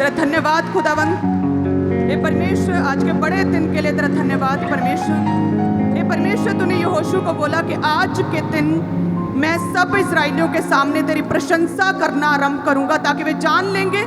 तेरा धन्यवाद खुदावंद। हे परमेश्वर, आज के बड़े दिन के लिए तेरा धन्यवाद परमेश्वर। हे परमेश्वर, तूने यहोशू को बोला कि आज के दिन मैं सब इस्राएलियों के सामने तेरी प्रशंसा करना आरंभ करूंगा, ताकि वे जान लेंगे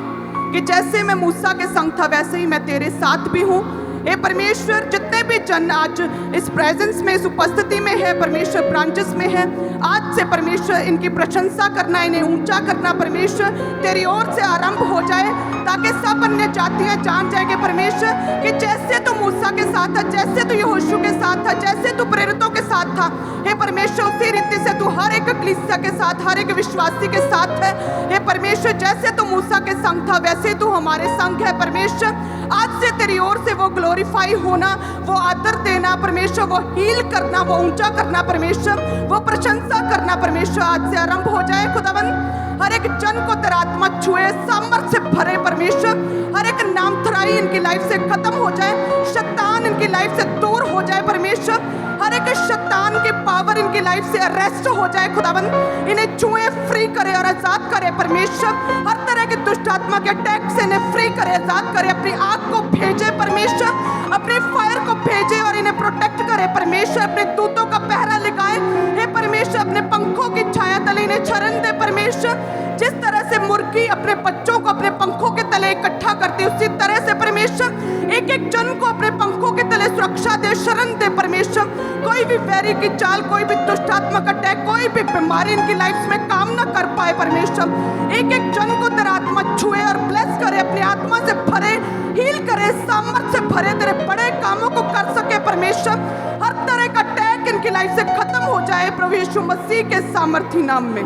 कि जैसे मैं मूसा के संग था वैसे ही मैं तेरे साथ भी हूँ। हे परमेश्वर, जितने भी जन आज इस प्रेजेंस में, इस उपस्थिति में है परमेश्वर, ब्रांचेस में है, आज से परमेश्वर इनकी प्रशंसा करना, इन्हें ऊंचा करना परमेश्वर तेरी ओर से आरंभ हो जाए, ताकि सब अन्य जातियां जान जाएंगे परमेश्वर कि जैसे तू मूसा के साथ था, जैसे तू यहोशू के साथ था, जैसे तू प्रेरितों के साथ था, हे परमेश्वर उसी रीति से तू हर एक कलीसिया के साथ, हर एक विश्वासी के साथ है। हे परमेश्वर, जैसे तू मूसा के संग था वैसे तू हमारे संग है परमेश्वर। आज से तेरी ओर से वो ग्लोरीफाई होना, वो आदर देना परमेश्वर, वो हील करना, वो ऊंचा करना परमेश्वर, वो प्रशंसा करना परमेश्वर आज से आरंभ हो जाए खुदावंद। हर एक जन को तेरा आत्मा छुए, सामर्थ से भरे परमेश्वर। हर एक नामधराई इनकी लाइफ से खत्म हो जाए, शैतान इनकी लाइफ से दूर हो जाए परमेश्वर। हर एक शैतान की पावर इनकी लाइफ से अरेस्ट हो जाए खुदावंद। इन्हें छुए, फ्री करे और आजाद करे परमेश्वर। हर तरह के दुष्ट आत्मा के अटैक से इन्हें फ्री करे, आजाद करे। अपनी आग को भेजे परमेश्वर, अपने फायर को भेजे और इन्हें प्रोटेक्ट करे परमेश्वर। अपने दूतों का पहरा लगाए हे परमेश्वर, अपने पंखों की छाया तले इन्हें शरण दे परमेश्वर। जिस तरह से मुर्गी अपने बच्चों को अपने पंखों के तले इकट्ठा करती है, उसी तरह से परमेश्वर एक एक जन को अपने पंखों के तले सुरक्षा दे, शरण दे परमेश्वर। कोई भी वैरी की चाल, कोई भी दुष्टात्मक अटैक, कोई भी बीमारी इनकी लाइफ में काम ना कर पाए परमेश्वर। एक एक जन को तेरा आत्मा छुए और ब्लेस करे, अपनी आत्मा से भरे, हील करे, सामर्थ से भरे, तेरे बड़े कामों को कर सके परमेश्वर। हर तरह का अटैक इनकी लाइफ से खत्म हो जाए प्रभु यीशु मसीह के सामर्थी नाम में,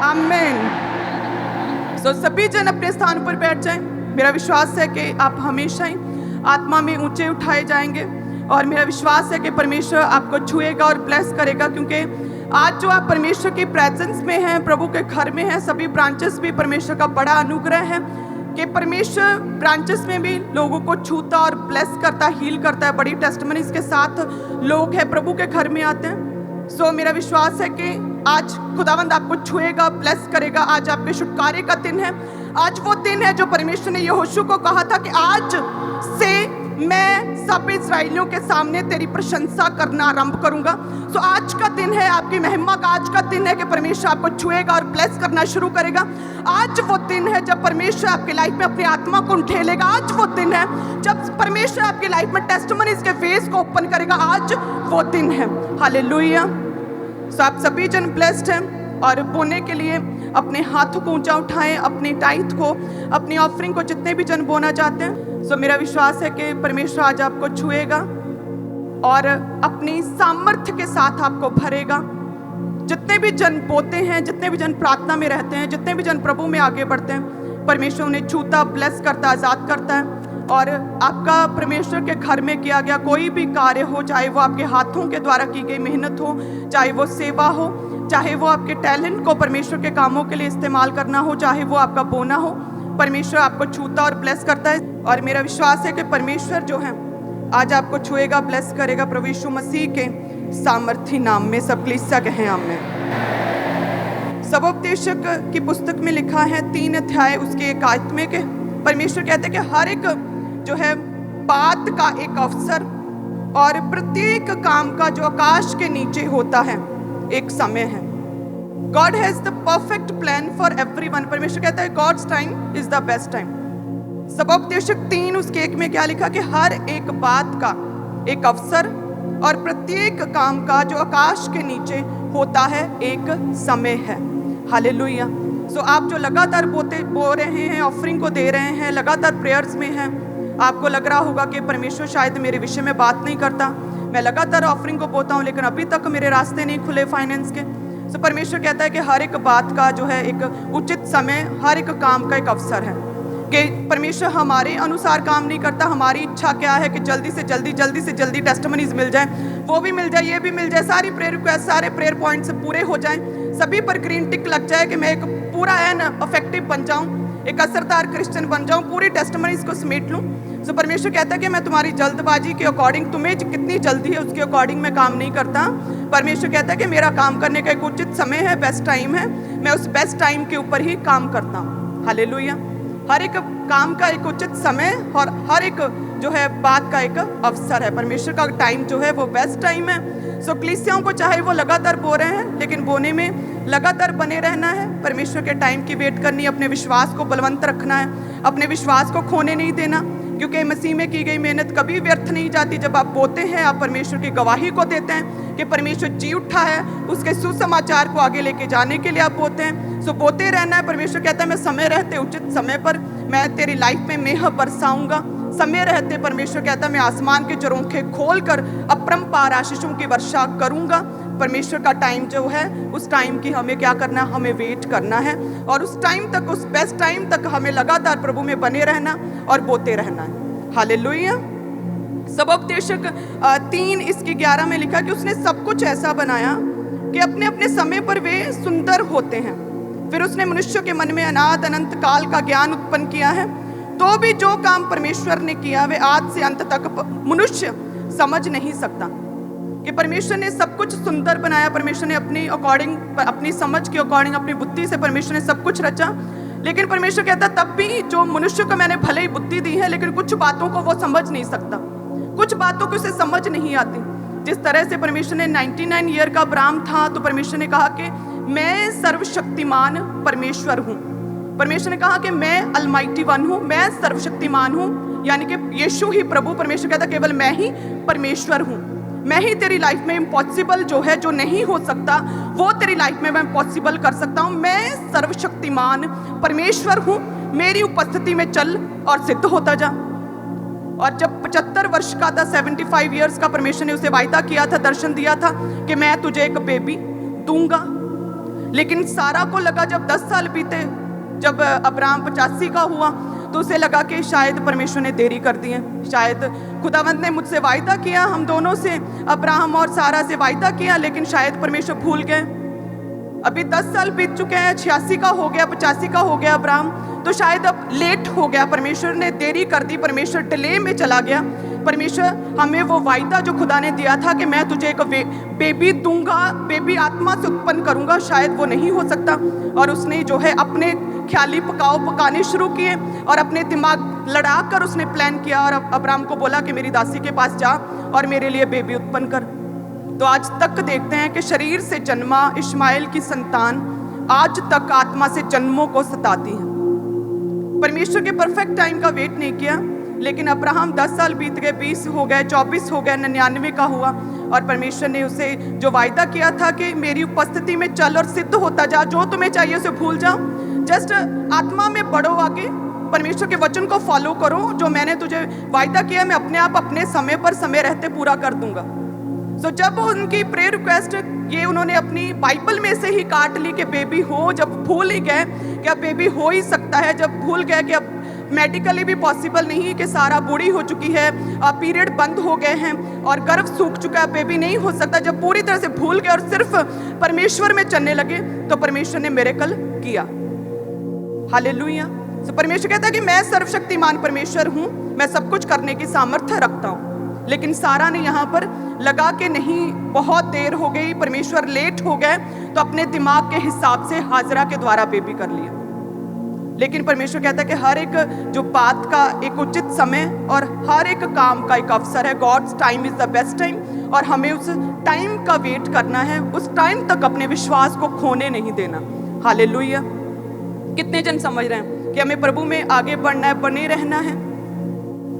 आमीन। सो सभी जन अपने स्थान पर बैठ जाएं। मेरा विश्वास है कि आप हमेशा ही आत्मा में ऊंचे उठाए जाएंगे, और मेरा विश्वास है कि परमेश्वर आपको छुएगा और ब्लेस करेगा, क्योंकि आज जो आप परमेश्वर की प्रेजेंस में हैं, प्रभु के घर में हैं, सभी ब्रांचेस भी परमेश्वर का बड़ा अनुग्रह है कि परमेश्वर ब्रांचेस में भी लोगों को छूता और ब्लेस करता, हील करता है। बड़ी टेस्टिमनीज के साथ लोग हैं प्रभु के घर में आते हैं। सो मेरा विश्वास है कि आज खुदावंद आपको छुएगा, ब्लेस करेगा। आज आपके छुटकारे का दिन है। आज वो दिन है जो परमेश्वर ने यहोशू को कहा था कि आज से मैं सब इस्राएलियों के सामने तेरी प्रशंसा करना आरंभ करूंगा। सो आज का दिन है आपकी महिमा का, आज का दिन है कि परमेश्वर आपको छुएगा और ब्लेस करना शुरू करेगा। आज वो दिन है जब परमेश्वर आपकी लाइफ में अपनी आत्मा को ढेलेगा। आज वो दिन है जब परमेश्वर आपकी लाइफ में टेस्टिमनीज के फेस को ओपन करेगा। आज वो दिन है, हालेलुया। सो आप सभी जन ब्लेस्ड हैं, और बोने के लिए अपने हाथों को ऊंचा उठाएं, अपनी टाइट को, अपनी ऑफरिंग को, जितने भी जन बोना चाहते हैं। सो मेरा विश्वास है कि परमेश्वर आज आपको छुएगा और अपनी सामर्थ्य के साथ आपको भरेगा। जितने भी जन बोते हैं, जितने भी जन प्रार्थना में रहते हैं, जितने भी जन प्रभु में आगे बढ़ते हैं, परमेश्वर उन्हें छूता, ब्लेस करता, आज़ाद करता है। और आपका परमेश्वर के घर में किया गया कोई भी कार्य हो, चाहे वो आपके हाथों के द्वारा की गई मेहनत हो, चाहे वो सेवा हो, चाहे वो आपके टैलेंट को परमेश्वर के कामों के लिए इस्तेमाल करना हो, चाहे वो आपका बोना हो, परमेश्वर आपको छूता और ब्लेस करता है। और मेरा विश्वास है कि परमेश्वर जो है आज आपको छुएगा, ब्लेस करेगा प्रभु यीशु मसीह के सामर्थी नाम में। सब कलीसिया कहें आमीन। सबोपदेशक की पुस्तक में लिखा है 3 अध्याय उसके 1 आयत में कि परमेश्वर कहते हैं कि हर एक जो है बात का एक अवसर, और प्रत्येक काम का जो आकाश के नीचे होता है एक समय है। God has the perfect plan for everyone। परमेश्वर कहता है God's time is the best time। सबोपदेशक 3 उसके 1 में क्या लिखा कि हर एक बात का एक अवसर और प्रत्येक काम का जो आकाश के नीचे होता है एक समय है, हालेलुया। सो आप जो लगातार बो रहे हैं, ऑफरिंग को दे रहे हैं, लगातार प्रेयर्स में हैं, आपको लग रहा होगा कि परमेश्वर शायद मेरे विषय में बात नहीं करता, मैं लगातार ऑफरिंग को बोता हूँ लेकिन अभी तक मेरे रास्ते नहीं खुले फाइनेंस के। सो परमेश्वर कहता है कि हर एक बात का जो है एक उचित समय, हर एक काम का एक अवसर है, कि परमेश्वर हमारे अनुसार काम नहीं करता। हमारी इच्छा क्या है कि जल्दी से जल्दी टेस्टिमनीज मिल जाए, वो भी मिल जाए, ये भी मिल जाए, सारी प्रेयर रिक्वेस्ट, सारे प्रेयर पॉइंट्स पूरे हो जाएं, सभी पर ग्रीन टिक लग जाए कि मैं एक पूरा एन इफेक्टिव बन जाऊं, एक असरदार क्रिश्चियन बन जाऊं, पूरी टेस्टिमनीज को समेट लूं। सो परमेश्वर कहता है कि मैं तुम्हारी जल्दबाजी के अकॉर्डिंग, तुम्हें कितनी जल्दी है उसके अकॉर्डिंग मैं काम नहीं करता। परमेश्वर कहता है कि मेरा काम करने का एक उचित समय है, बेस्ट टाइम है, मैं उस बेस्ट टाइम के ऊपर ही काम करता हूँ, हालेलुया। हर एक काम का एक उचित समय और हर एक जो है बात का एक अवसर है। परमेश्वर का टाइम जो है वो बेस्ट टाइम है। सो कलीसियाओं को चाहे वो लगातार बो रहे हैं, लेकिन बोने में लगातार बने रहना है, परमेश्वर के टाइम की वेट करनी, अपने विश्वास को बलवंत रखना है, अपने विश्वास को खोने नहीं देना, क्योंकि मसीह में की गई मेहनत कभी व्यर्थ नहीं जाती। जब आप बोते हैं, आप परमेश्वर की गवाही को देते हैं कि परमेश्वर जी उठा है, उसके सुसमाचार को आगे लेके जाने के लिए आप बोते हैं। सो बोते रहना है। परमेश्वर कहता है मैं समय रहते उचित समय पर मैं तेरी लाइफ में मेह बरसाऊंगा। समय रहते परमेश्वर कहता है मैं आसमान के झरोखे खोल कर अपरंपार आशीषों की वर्षा करूंगा। परमेश्वर का टाइम जो है, उस टाइम की हमें क्या करना है, हमें वेट करना है, और उस टाइम तक, उस बेस्ट टाइम तक हमें लगातार प्रभु में बने रहना और बोते रहना है। हालेलुया। सबोपदेशक 3:11 में लिखा कि उसने सब कुछ ऐसा बनाया कि अपने अपने समय पर वे सुंदर होते हैं। फिर उसने मनुष्य के मन में अनाद अनंत काल का ज्ञान उत्पन्न किया है, तो भी जो काम परमेश्वर ने किया वे आज से अंत तक मनुष्य समझ नहीं सकता। कि परमेश्वर ने सब कुछ सुंदर बनाया, परमेश्वर ने अपनी अकॉर्डिंग, अपनी समझ के अकॉर्डिंग, अपनी बुद्धि से परमेश्वर ने सब कुछ रचा। लेकिन परमेश्वर कहता तब भी जो मनुष्य को मैंने भले ही बुद्धि दी है, लेकिन कुछ बातों को वो समझ नहीं सकता, कुछ बातों को उसे समझ नहीं आती। जिस तरह से परमेश्वर ने 99 ईयर का अब्राहम था, तो परमेश्वर ने कहा कि मैं सर्वशक्तिमान परमेश्वर हूँ। परमेश्वर ने कहा कि मैं अलमाइटी वन हूँ, मैं सर्वशक्तिमान हूँ, यानी कि यीशु ही प्रभु। परमेश्वर कहता केवल मैं ही परमेश्वर हूँ, मैं ही तेरी लाइफ में इम्पॉसिबल जो है, जो नहीं हो सकता, वो तेरी लाइफ में मैं पॉसिबल कर सकता हूँ। मैं सर्वशक्तिमान परमेश्वर हूँ, मेरी उपस्थिति में चल और सिद्ध होता जा। और जब 75 वर्ष का था, 75 ईयर्स का, परमेश्वर ने उसे वायदा किया था, दर्शन दिया था कि मैं तुझे एक बेबी दूंगा। लेकिन सारा को लगा, जब 10 साल बीते, जब अब्राहम 85 का हुआ, तो उसे लगा कि शायद परमेश्वर ने देरी कर दी है, शायद खुदावंत ने मुझसे वायदा किया, हम दोनों से, अब्राहम और सारा से वायदा किया, लेकिन शायद परमेश्वर भूल गए। अभी 10 साल बीत चुके हैं, 86 का हो गया, 85 का हो गया अब्राहम, तो शायद अब लेट हो गया, परमेश्वर ने देरी कर दी, परमेश्वर डिले में चला गया। परमेश्वर हमें वो वायदा जो खुदा ने दिया था कि मैं तुझे एक बेबी दूंगा, बेबी आत्मा से उत्पन्न करूंगा, शायद वो नहीं हो सकता। और उसने जो है अपने ख्याली पकाने शुरू किए और अपने दिमाग लड़ा कर उसने प्लान किया और अब्राहम को बोला कि मेरी दासी के पास जा और मेरे लिए बेबी उत्पन्न कर। तो आज तक देखते हैं कि शरीर से जन्मा इश्माइल की संतान आज तक आत्मा से जन्मों को सताती है। परमेश्वर के परफेक्ट टाइम का वेट नहीं किया, लेकिन अब्राहम 10 साल बीत गए, 20 हो गए, 24 हो गए, 99 का हुआ, और परमेश्वर ने उसे जो वायदा किया था कि मेरी उपस्थिति में चल और सिद्ध होता जा, जो तुम्हें चाहिए उसे भूल जाओ, जस्ट आत्मा में बढ़ो आगे, परमेश्वर के वचन को फॉलो करो, जो मैंने तुझे वायदा किया मैं अपने आप अपने समय पर समय रहते पूरा कर दूंगा। सो जब उनकी प्रेयर रिक्वेस्ट ये उन्होंने अपनी बाइबल में से ही काट ली कि बेबी हो, जब भूल ही गए कि अब बेबी हो ही सकता है, जब भूल गए कि अब मेडिकली भी पॉसिबल नहीं, कि सारा बूढ़ी हो चुकी है, पीरियड बंद हो गए हैं और गर्भ सूख चुका है, बेबी नहीं हो सकता, जब पूरी तरह से भूल गए और सिर्फ परमेश्वर में चलने लगे, तो परमेश्वर ने मिरेकल किया। हालेलुया। तो परमेश्वर कहता है कि मैं सर्वशक्तिमान परमेश्वर हूँ, मैं सब कुछ करने की सामर्थ्य रखता हूँ। लेकिन सारा ने यहाँ पर लगा के नहीं, बहुत देर हो गई, परमेश्वर लेट हो गए, तो अपने दिमाग के हिसाब से हाजरा के द्वारा बेबी कर लिया। लेकिन परमेश्वर कहता है कि हर एक जो बात का एक उचित समय और हर एक काम का एक अवसर है। God's time is the best time, और हमें उस टाइम का वेट करना है, उस टाइम तक अपने विश्वास को खोने नहीं देना। हालेलुया। कितने जन समझ रहे हैं कि हमें प्रभु में आगे बढ़ना है, बने रहना है।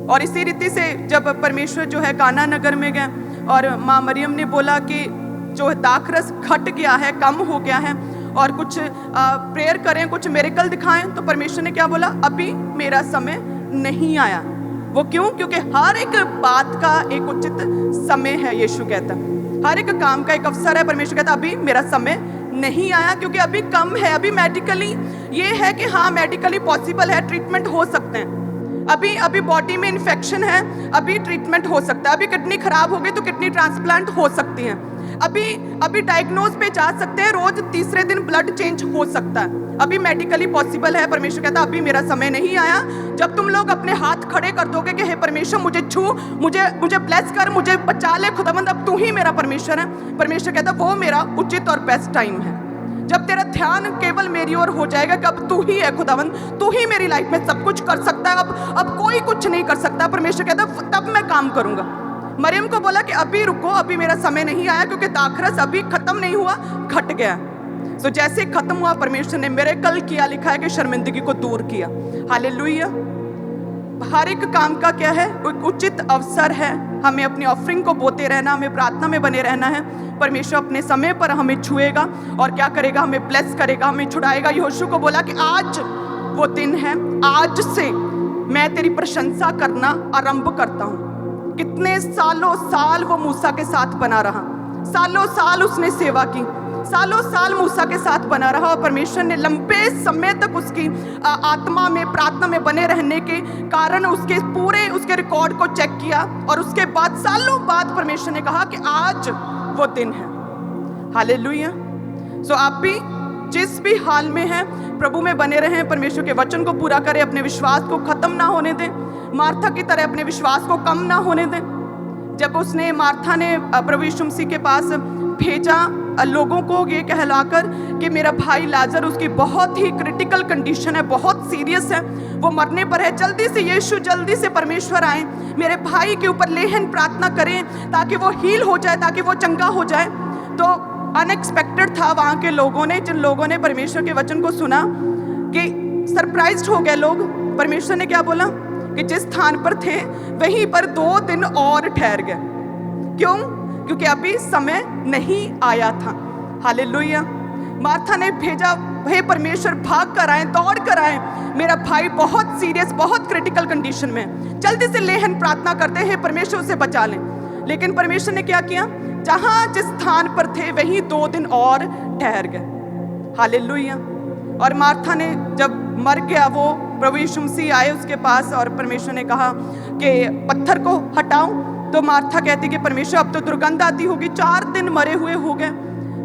और इसी रीति से जब परमेश्वर जो है काना नगर में गए और माँ मरियम ने बोला कि जो दाखरस घट गया है, कम हो गया है, और कुछ प्रेयर करें, कुछ मिरेकल दिखाएं, तो परमेश्वर ने क्या बोला, अभी मेरा समय नहीं आया। वो क्यों? क्योंकि हर एक बात का एक उचित समय है। यीशु कहता हर एक काम का एक अवसर है। परमेश्वर कहता अभी मेरा समय नहीं आया, क्योंकि अभी कम है। अभी मेडिकली ये है कि हाँ मेडिकली पॉसिबल है, ट्रीटमेंट हो सकते हैं। अभी बॉडी में इन्फेक्शन है, अभी ट्रीटमेंट हो सकता है। अभी किडनी खराब हो गई तो किडनी ट्रांसप्लांट हो सकती है। अभी डायग्नोज पे जा सकते हैं, रोज तीसरे दिन ब्लड चेंज हो सकता है। अभी मेडिकली पॉसिबल है। परमेश्वर कहता अभी मेरा समय नहीं आया। जब तुम लोग अपने हाथ खड़े कर दोगे कि हे परमेश्वर मुझे छू, मुझे ब्लेस कर, मुझे बचा ले खुदावंद, अब तू ही मेरा परमेश्वर है। परमेश्वर कहता वो मेरा उचित और बेस्ट टाइम है। जब तेरा ध्यान केवल मेरी ओर हो जाएगा कि अब तू ही है खुदावन, तू ही मेरी लाइफ में सब कुछ कर सकता है, अब कोई कुछ नहीं कर सकता, परमेश्वर कहता है तब मैं काम करूंगा। मरियम को बोला कि अभी रुको, अभी मेरा समय नहीं आया, क्योंकि दाखरस अभी खत्म नहीं हुआ, घट गया। सो जैसे ही खत्म हुआ, परमेश्वर ने मिरेकल किया, लिखा है कि शर्मिंदगी को दूर किया। हालेलुया। हर एक काम का क्या है, एक उचित अवसर है। हमें अपनी ऑफरिंग को बोते रहना, हमें प्रार्थना में बने रहना है। परमेश्वर अपने समय पर हमें छुएगा और क्या करेगा, हमें ब्लेस करेगा, हमें छुड़ाएगा। यहोशू को बोला कि आज वो दिन है, आज से मैं तेरी प्रशंसा करना आरंभ करता हूँ। कितने सालों साल वो मूसा के साथ बना रहा, सालों साल उसने सेवा की, सालों साल मूसा के साथ बना रहा, और परमेश्वर ने लंबे समय तक उसकी आत्मा में, प्रार्थना में बने रहने के कारण उसके पूरे उसके रिकॉर्ड को चेक किया, और उसके बाद सालों बाद परमेश्वर ने कहा कि आज वो दिन है। हालेलुया। सो आप भी जिस भी हाल में हैं, प्रभु में बने रहें, परमेश्वर के वचन को पूरा करें, अपने विश्वास को खत्म ना होने दें, मार्था की तरह अपने विश्वास को कम ना होने दें। जब उसने, मार्था ने प्रभु यीशु मसीह के पास भेजा लोगों को ये कहलाकर कि मेरा भाई लाजर, उसकी बहुत ही क्रिटिकल कंडीशन है, बहुत सीरियस है, वो मरने पर है, जल्दी से यीशु, जल्दी से परमेश्वर आए, मेरे भाई के ऊपर लेहन प्रार्थना करें ताकि वो हील हो जाए, ताकि वो चंगा हो जाए। तो अनएक्सपेक्टेड था वहाँ के लोगों ने, जिन लोगों ने परमेश्वर के वचन को सुना, कि सरप्राइज्ड हो गए लोग। परमेश्वर ने क्या बोला कि जिस स्थान पर थे वहीं पर 2 दिन और ठहर गए। क्यों? क्योंकि अभी समय नहीं आया था। हालेलुया। मार्था ने भेजा, हे परमेश्वर भाग कर आए, दौड़ कर आए, मेरा भाई बहुत सीरियस, बहुत क्रिटिकल कंडीशन में, जल्दी से लेहन प्रार्थना करते हैं, परमेश्वर उसे बचा लें। लेकिन परमेश्वर ने क्या किया, जहां जिस स्थान पर थे वहीं 2 दिन और ठहर गए। हालेलुया। और मार्था ने जब मर गया, वो प्रभु यीशु मसीह आए उसके पास, और परमेश्वर ने कहा कि पत्थर को हटाओ। तो मार्था कहती कि परमेश्वर अब तो दुर्गंध आती होगी, 4 दिन मरे हुए हो गए।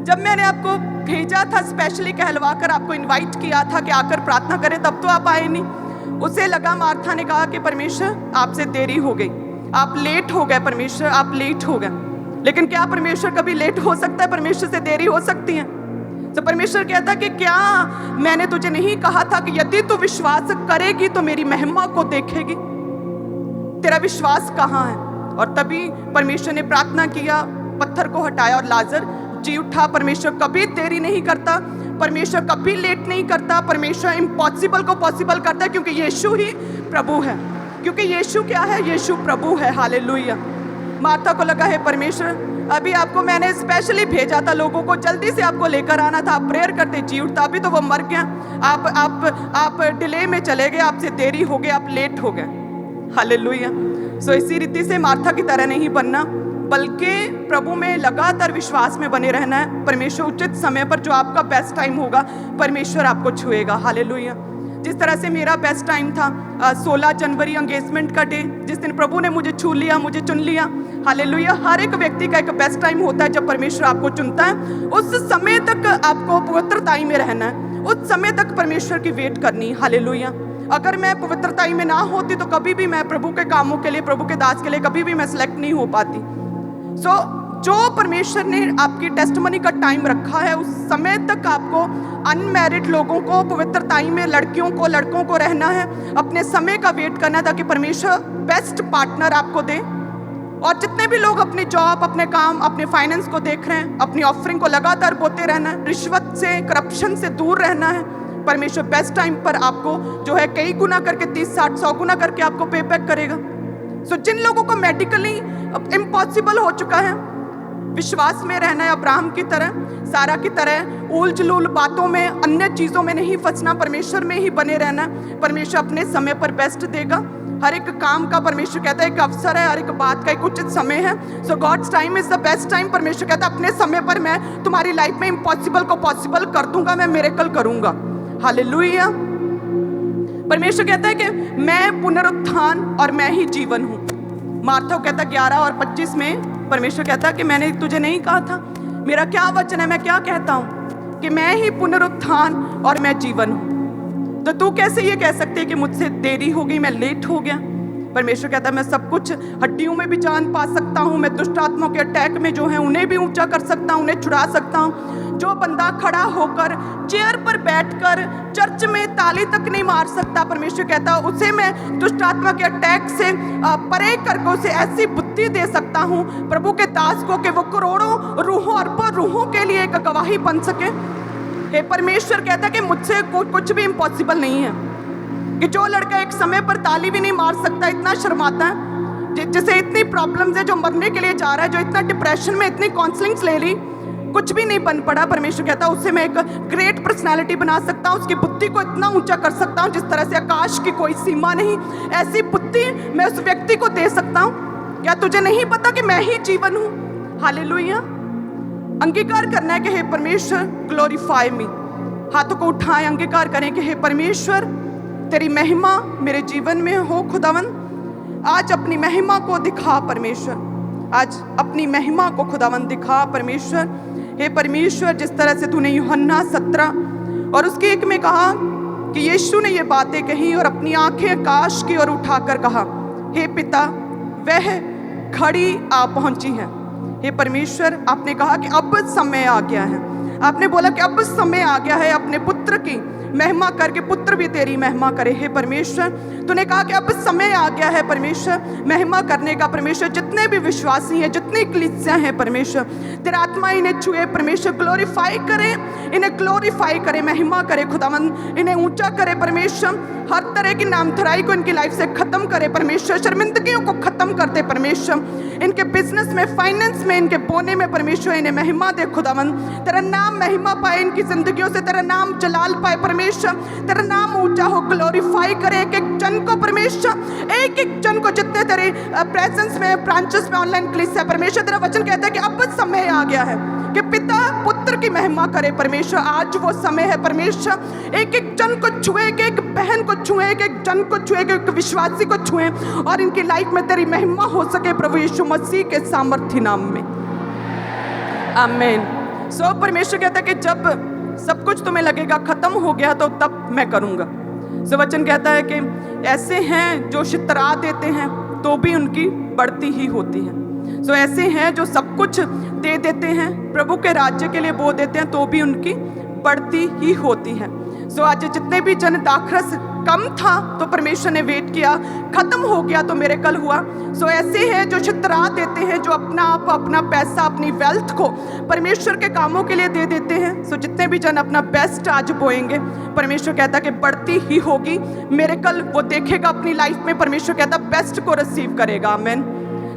जब मैंने आपको भेजा था, स्पेशली कहलवा कर आपको इनवाइट किया था कि आकर प्रार्थना करें, तब तो आप आए नहीं। उसे लगा, मार्था ने कहा कि परमेश्वर आपसे देरी हो गई, आप लेट हो गए, परमेश्वर आप लेट हो गए। लेकिन क्या परमेश्वर कभी लेट हो सकता है? परमेश्वर से देरी हो सकती है? तो परमेश्वर कहता कि क्या मैंने तुझे नहीं कहा था कि यदि तू विश्वास करेगी तो मेरी महिमा को देखेगी? तेरा विश्वास कहाँ है? और तभी परमेश्वर ने प्रार्थना किया, पत्थर को हटाया और लाजर जी उठा। परमेश्वर कभी देरी नहीं करता, परमेश्वर कभी लेट नहीं करता, परमेश्वर इम्पॉसिबल को पॉसिबल करता है, क्योंकि यीशु ही प्रभु है। क्योंकि यीशु क्या है? यीशु प्रभु है। हालेलुया। मार्था को लगा है परमेश्वर अभी आपको मैंने स्पेशली भेजा था, लोगों को जल्दी से आपको लेकर आना था, आप प्रेयर करते जी उठता, अभी तो वो मर गया, आप डिले में चले गए, आपसे देरी हो गई, आप लेट हो गए। हालेलुया। सो इसी रीति से मार्था की तरह नहीं बनना, बल्कि प्रभु में लगातार विश्वास में बने रहना है। परमेश्वर उचित समय पर जो आपका बेस्ट टाइम होगा, परमेश्वर आपको छुएगा। हालेलुया। जिस तरह से मेरा बेस्ट टाइम था 16 जनवरी एंगेजमेंट का डे, जिस दिन प्रभु ने मुझे छू लिया, मुझे चुन लिया। हालेलुया। हर एक व्यक्ति का एक बेस्ट टाइम होता है जब परमेश्वर आपको चुनता है। उस समय तक आपको पवित्रताई में रहना है, उस समय तक परमेश्वर की वेट करनी। हालेलुया। अगर मैं पवित्रताई में ना होती तो कभी भी मैं प्रभु के कामों के लिए, प्रभु के दास के लिए कभी भी मैं सिलेक्ट नहीं हो पाती। सो जो परमेश्वर ने आपकी टेस्टमनी का टाइम रखा है, उस समय तक आपको अनमैरिड लोगों को, पवित्रताई में लड़कियों को, लड़कों को रहना है, अपने समय का वेट करना है, ताकि परमेश्वर बेस्ट पार्टनर आपको दे। और जितने भी लोग अपनी जॉब, अपने काम, अपने फाइनेंस को देख रहे हैं, अपनी ऑफरिंग को लगातार बोते रहना है, रिश्वत से, करप्शन से दूर रहना है। परमेश्वर बेस्ट टाइम पर आपको जो है कई गुना करके, 30, 60, 100 गुना करके आपको पे बैक करेगा। सो जिन लोगों को मेडिकली इम्पॉसिबल हो चुका है, विश्वास में रहना है, अब्राहम की तरह, सारा की तरह उल जलूल बातों में, अन्य चीज़ों में नहीं फंसना, परमेश्वर में ही बने रहना। परमेश्वर अपने समय पर बेस्ट देगा। हर एक काम का परमेश्वर कहता है एक अवसर है, हर एक बात का एक उचित समय है। So God's time is the best time. परमेश्वर कहता है अपने समय पर मैं तुम्हारी लाइफ में इम्पॉसिबल को पॉसिबल कर दूंगा, मैं मिरेकल करूंगा। हालेलुया। परमेश्वर कहता है कि मैं पुनरुत्थान और मैं ही जीवन हूँ। मार्था कहता 11 और 25 में परमेश्वर कहता है कि मैंने तुझे नहीं कहा था? मेरा क्या वचन है, मैं क्या कहता हूँ कि मैं ही पुनरुत्थान और मैं जीवन हूँ। तो तू कैसे ये कह सकते है कि मुझसे देरी हो गई, मैं लेट हो गया? परमेश्वर कहता है मैं सब कुछ, हड्डियों में भी जान पा सकता हूँ, मैं दुष्ट आत्माओं के अटैक में जो है उन्हें भी ऊंचा कर सकता हूँ, उन्हें छुड़ा सकता हूँ। जो बंदा खड़ा होकर चेयर पर बैठकर चर्च में ताली तक नहीं मार सकता, परमेश्वर कहता उसे मैं दुष्ट आत्मा के अटैक से परे करके उसे ऐसी बुद्धि दे सकता हूँ प्रभु के दास को कि वो करोड़ों रूहों अरबों रूहों के लिए एक गवाही बन सके। हे परमेश्वर कहता है कि मुझसे कुछ भी इम्पॉसिबल नहीं है। कि जो लड़का एक समय पर ताली भी नहीं मार सकता, इतना शर्माता है, जिसे इतनी प्रॉब्लम्स है, जो मरने के लिए जा रहा है, जो इतना डिप्रेशन में इतनी काउंसलिंग्स ले ली, कुछ भी नहीं बन पड़ा, परमेश्वर कहता है उससे मैं एक ग्रेट पर्सनालिटी बना सकता हूँ, उसकी बुद्धि को इतना ऊंचा कर सकता हूँ जिस तरह से आकाश की कोई सीमा नहीं, ऐसी बुद्धि मैं उस व्यक्ति को दे सकता हूँ। क्या तुझे नहीं पता कि मैं ही जीवन हूँ? हालेलुया। अंगीकार करना है कि हे परमेश्वर ग्लोरीफाई मी। हाथों को उठाएं, अंगीकार करें कि हे परमेश्वर तेरी महिमा मेरे जीवन में हो। खुदावन आज अपनी महिमा को दिखा परमेश्वर, आज अपनी महिमा को खुदावन दिखा परमेश्वर। हे परमेश्वर जिस तरह से तूने यूहन्ना 17 और उसके 1 में कहा कि यीशु ने ये बातें कही और अपनी आंखें आकाश की ओर उठाकर कहा, हे पिता वह घड़ी आ पहुंची है। हे परमेश्वर आपने कहा कि अब समय आ गया है, आपने बोला कि अब समय आ गया है अपने पुत्र की महिमा करके पुत्र भी तेरी महिमा करे। हे परमेश्वर तूने कहा कि अब समय आ गया है परमेश्वर महिमा करने का। परमेश्वर जितने भी विश्वासी हैं, जितनी कलीसियां हैं परमेश्वर, तेरा आत्मा इन्हें छुए परमेश्वर, ग्लोरीफाई करे, इन्हें ग्लोरीफाई करे, महिमा करे खुदावंद, इन्हें ऊंचा करे परमेश्वर, हर तरह की नामधराई को इनकी लाइफ से खत्म करे परमेश्वर, शर्मिंदगियों को खत्म कर दे परमेश्वर, इनके बिजनेस में, फाइनेंस में, इनके बोने में परमेश्वर इन्हें महिमा दे खुदावंद, तेरा नाम महिमा पाए इनकी जिंदगियों से, तेरा नाम जलाल पाए परमेश्वर, तेरा नाम ऊंचा हो, ग्लोरीफाई करे एक एक जन को परमेश्वर, एक एक जन को जितने तेरे प्रेजेंस में, ब्रांचेस में, ऑनलाइन कलीसिया परमेश्वर, तेरा वचन कहता है कि अब समय आ गया है कि पिता पुत्र की महिमा करे परमेश्वर। आज वो समय है परमेश्वर, एक एक जन को छुए, एक एक बहन को छुए, एक एक जन को छुए, एक एक विश्वासी को छुए और इनकी लाइफ में तेरी महिमा हो सके प्रभु यीशु मसीह के सामर्थ्य नाम में, आमीन। सो परमेश्वर कहता है कि जब सब कुछ तुम्हें लगेगा खत्म हो गया तो तब मैं करूंगा। सो वचन कहता है कि ऐसे हैं जो शितरा देते हैं तो भी उनकी बढ़ती ही होती है। सो ऐसे हैं जो सब कुछ दे देते हैं, प्रभु के राज्य के लिए बो देते हैं तो भी उनकी बढ़ती ही होती है। सो आज जितने भी जन दाखरस कम था तो परमेश्वर ने वेट किया, खत्म हो गया तो मिरेकल हुआ। सो ऐसे हैं जो छितरा देते हैं, जो अपना आप, अपना पैसा, अपनी वेल्थ को परमेश्वर के कामों के लिए दे देते हैं। सो जितने भी जन अपना बेस्ट आज बोएंगे, परमेश्वर कहता कि बढ़ती ही होगी, मिरेकल वो देखेगा अपनी लाइफ में, परमेश्वर कहता बेस्ट को रिसीव करेगा, आमीन।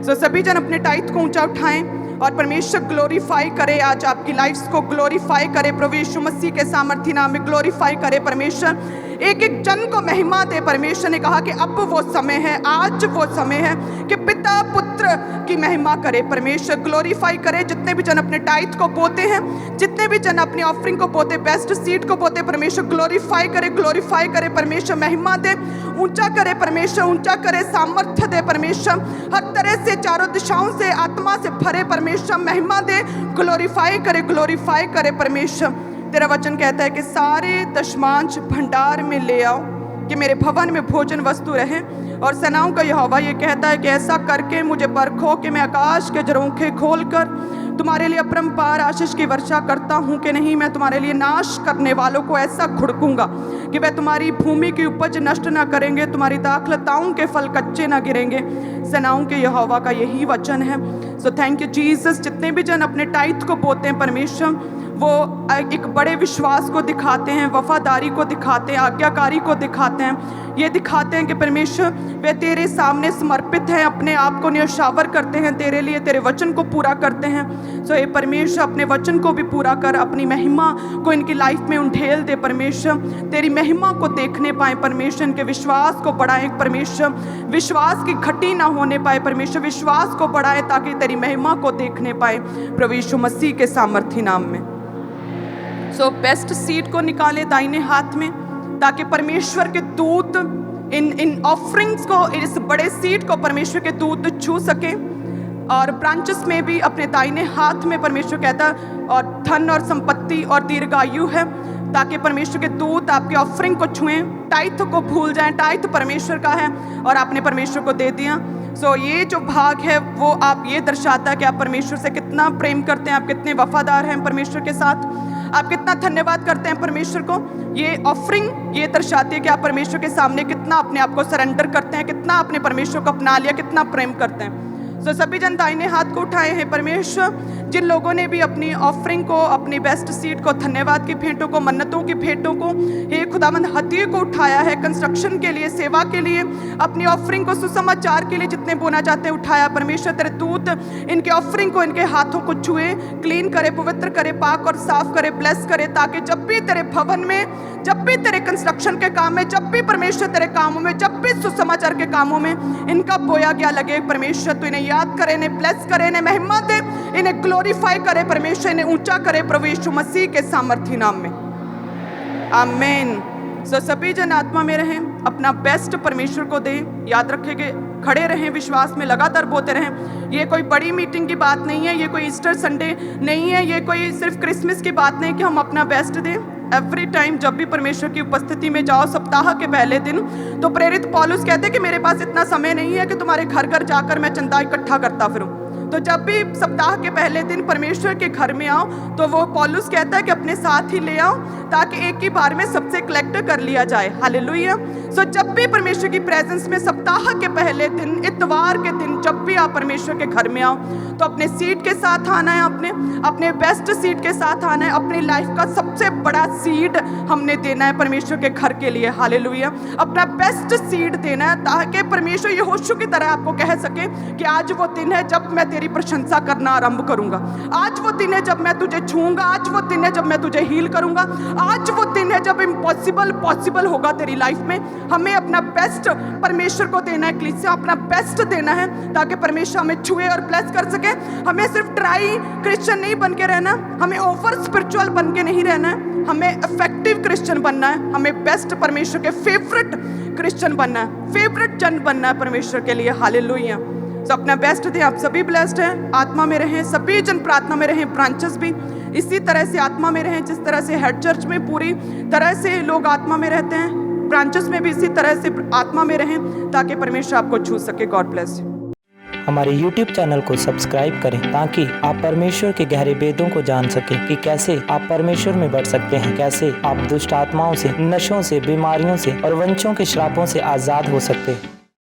सो सभी जन अपने टाइट को ऊंचा उठाएं और परमेश्वर ग्लोरीफाई करे, आज आपकी लाइफ्स को ग्लोरीफाई करे प्रभु यीशु मसीह के सामर्थ्य नाम में, ग्लोरीफाई करे परमेश्वर, एक एक जन को महिमा दे। परमेश्वर ने कहा कि अब वो समय है, आज वो समय है कि पिता पुत्र की महिमा करे परमेश्वर, ग्लोरीफाई करे। जितने भी जन अपने टाइट को बोते हैं, जितने भी जन अपनी ऑफरिंग को बोते, बेस्ट सीड को बोते, परमेश्वर ग्लोरीफाई करे, ग्लोरीफाई करे परमेश्वर, महिमा दे, ऊंचा करे परमेश्वर, ऊंचा करे, सामर्थ्य दे परमेश्वर, हर तरह से चारों दिशाओं से आत्मा से भरे परमेश्वर, महिमा दे, ग्लोरीफाई करे परमेश्वर। तेरा वचन कहता है कि सारे दशमांश भंडार में ले आओ कि मेरे भवन में भोजन वस्तु रहे। और सेनाओं का यहोवा ये कहता है कि ऐसा करके मुझे परखो कि मैं आकाश के झरोखे खोलकर तुम्हारे लिए अपरंपार आशीष की वर्षा करता हूँ कि नहीं। मैं तुम्हारे लिए नाश करने वालों को ऐसा घुड़कूंगा कि वह तुम्हारी भूमि की उपज नष्ट ना करेंगे, तुम्हारी दाखलताओं के फल कच्चे ना गिरेंगे। सेनाओं के यहोवा का यही वचन है। So thank you Jesus. जितने भी जन अपने टाइट को बोते हैं परमेश्वर, वो एक बड़े विश्वास को दिखाते हैं, वफादारी को दिखाते हैं, आज्ञाकारी को दिखाते हैं, ये दिखाते हैं कि परमेश्वर वे तेरे सामने समर्पित हैं, अपने आप को न्यौछावर करते हैं तेरे लिए, तेरे वचन को पूरा करते हैं। सो ये परमेश्वर अपने वचन को भी पूरा कर, अपनी महिमा को इनकी लाइफ में उंडेल दे परमेश्वर, तेरी महिमा को देखने पाए परमेश्वर, इनके विश्वास को बढ़ाए परमेश्वर, विश्वास की घटी ना होने पाए परमेश्वर, विश्वास को बढ़ाए ताकि तेरी महिमा को देखने पाए प्रभु यीशु मसीह के सामर्थ्य नाम में। सो बेस्ट सीड को निकाले दाहिने हाथ में ताकि परमेश्वर के दूत इन ऑफरिंग्स को, इस बड़े सीड को परमेश्वर के दूत छू सके। और ब्रांचेस में भी अपने दाहिने हाथ में परमेश्वर कहता और धन और संपत्ति और दीर्घायु है, ताकि परमेश्वर के दूत आपके ऑफरिंग को छुएं, टाइथ को भूल जाएं। टाइथ परमेश्वर का है और आपने परमेश्वर को दे दिया। सो ये जो भाग है वो आप ये दर्शाता है कि आप परमेश्वर से कितना प्रेम करते हैं, आप कितने वफादार हैं परमेश्वर के साथ, आप कितना धन्यवाद करते हैं परमेश्वर को। ये ऑफरिंग ये दर्शाती है कि आप परमेश्वर के सामने कितना अपने आप को सरेंडर करते हैं, कितना आपने परमेश्वर को अपना लिया, कितना प्रेम करते हैं। सो सभी जन दाहिने हाथ को उठाए हैं। परमेश्वर जिन लोगों ने भी अपनी ऑफरिंग को, अपनी बेस्ट सीड को, धन्यवाद की भेंटों को, मन्नतों की भेंटों को, हे खुदावंद हदिये को उठाया है, कंस्ट्रक्शन के लिए, सेवा के लिए, अपनी ऑफरिंग को सुसमाचार के लिए जितने बोना चाहते हैं उठाया। परमेश्वर तेरे दूत इनके ऑफरिंग को, इनके हाथों को छुए, क्लीन करे, पवित्र करे, पाक और साफ करे, ब्लेस करे, ताकि जब भी तेरे भवन में, जब भी तेरे कंस्ट्रक्शन के काम में, जब भी परमेश्वर तेरे कामों में, जब भी सुसमाचार के कामों में इनका बोया गया लगे, परमेश्वर तू इन्हें याद करे, इन्हें ब्लेस करे, इन्हें महिमा दे, इन्हें ग्लोरीफाई करे, परमेश्वर इन्हें ऊंचा करे प्रभु यीशु मसीह के सामर्थी नाम में, आमीन। सो सभी जन आत्मा में रहें, अपना बेस्ट परमेश्वर को दें। याद रखें कि खड़े रहें, विश्वास में लगातार बोते रहें। ये कोई बड़ी मीटिंग की बात नहीं है, ये कोई ईस्टर संडे नहीं है, ये कोई सिर्फ क्रिसमस की बात नहीं कि हम अपना बेस्ट दें। एवरी टाइम जब भी परमेश्वर की उपस्थिति में जाओ, सप्ताह के पहले दिन, तो प्रेरित पौलुस कहते हैं कि मेरे पास इतना समय नहीं है कि तुम्हारे घर घर जाकर मैं चंदा इकट्ठा करता फिरूं। तो जब भी सप्ताह के पहले दिन परमेश्वर के घर में आओ, तो वो पौलुस कहता है कि अपने साथ ही ले आओ, ताकि एक ही बार में सबसे कलेक्ट कर लिया जाए। हालेलुया। सो जब भी परमेश्वर की प्रेजेंस में सप्ताह के पहले दिन, इतवार के दिन, जब भी आप परमेश्वर के घर में आओ, तो अपने सीड के साथ आना है, अपने बेस्ट सीड के साथ आना है। अपनी लाइफ का सबसे बड़ा सीड हमने देना है परमेश्वर के घर के लिए। हालेलुया। अपना बेस्ट सीड देना है, ताकि परमेश्वर यहोशू की तरह आपको कह सके कि आज वो दिन है जब मैं तेरी प्रशंसा करना आरंभ करूंगा, आज वो दिन है जब मैं तुझे छूंगा, आज वो दिन है जब मैं तुझे हील करूंगा, आज वो दिन है जब इम्पॉसिबल पॉसिबल होगा तेरी लाइफ में। हमें अपना बेस्ट परमेश्वर को देना है, कलीसिया अपना बेस्ट देना है, ताकि परमेश्वर हमें छुए और ब्लेस कर सके। हमें सिर्फ ड्राई क्रिश्चियन नहीं बन के रहना, हमें ओवर स्पिरिचुअल बन के नहीं रहना है, हमें इफेक्टिव क्रिश्चियन बनना है, हमें बेस्ट परमेश्वर के फेवरेट क्रिश्चियन बनना है, फेवरेट जन बनना है परमेश्वर के लिए। हालेलुया। तो अपना बेस्ट दें। आप सभी ब्लेस्ड हैं, आत्मा में रहें, सभी जन प्रार्थना में रहें। ब्रांचेस भी इसी तरह से आत्मा में रहें, जिस तरह से हेड चर्च में पूरी तरह से लोग आत्मा में रहते हैं, ब्रांचेस में भी इसी तरह से आत्मा में रहें, ताकि परमेश्वर आपको छू सके। God bless you. हमारे YouTube चैनल को सब्सक्राइब करें, ताकि आप परमेश्वर के गहरे भेदों को जान सकें कि कैसे आप परमेश्वर में बढ़ सकते हैं, कैसे आप दुष्ट आत्माओं से, नशों से, बीमारियों से और वंशों के श्रापों से आज़ाद हो सकते हैं।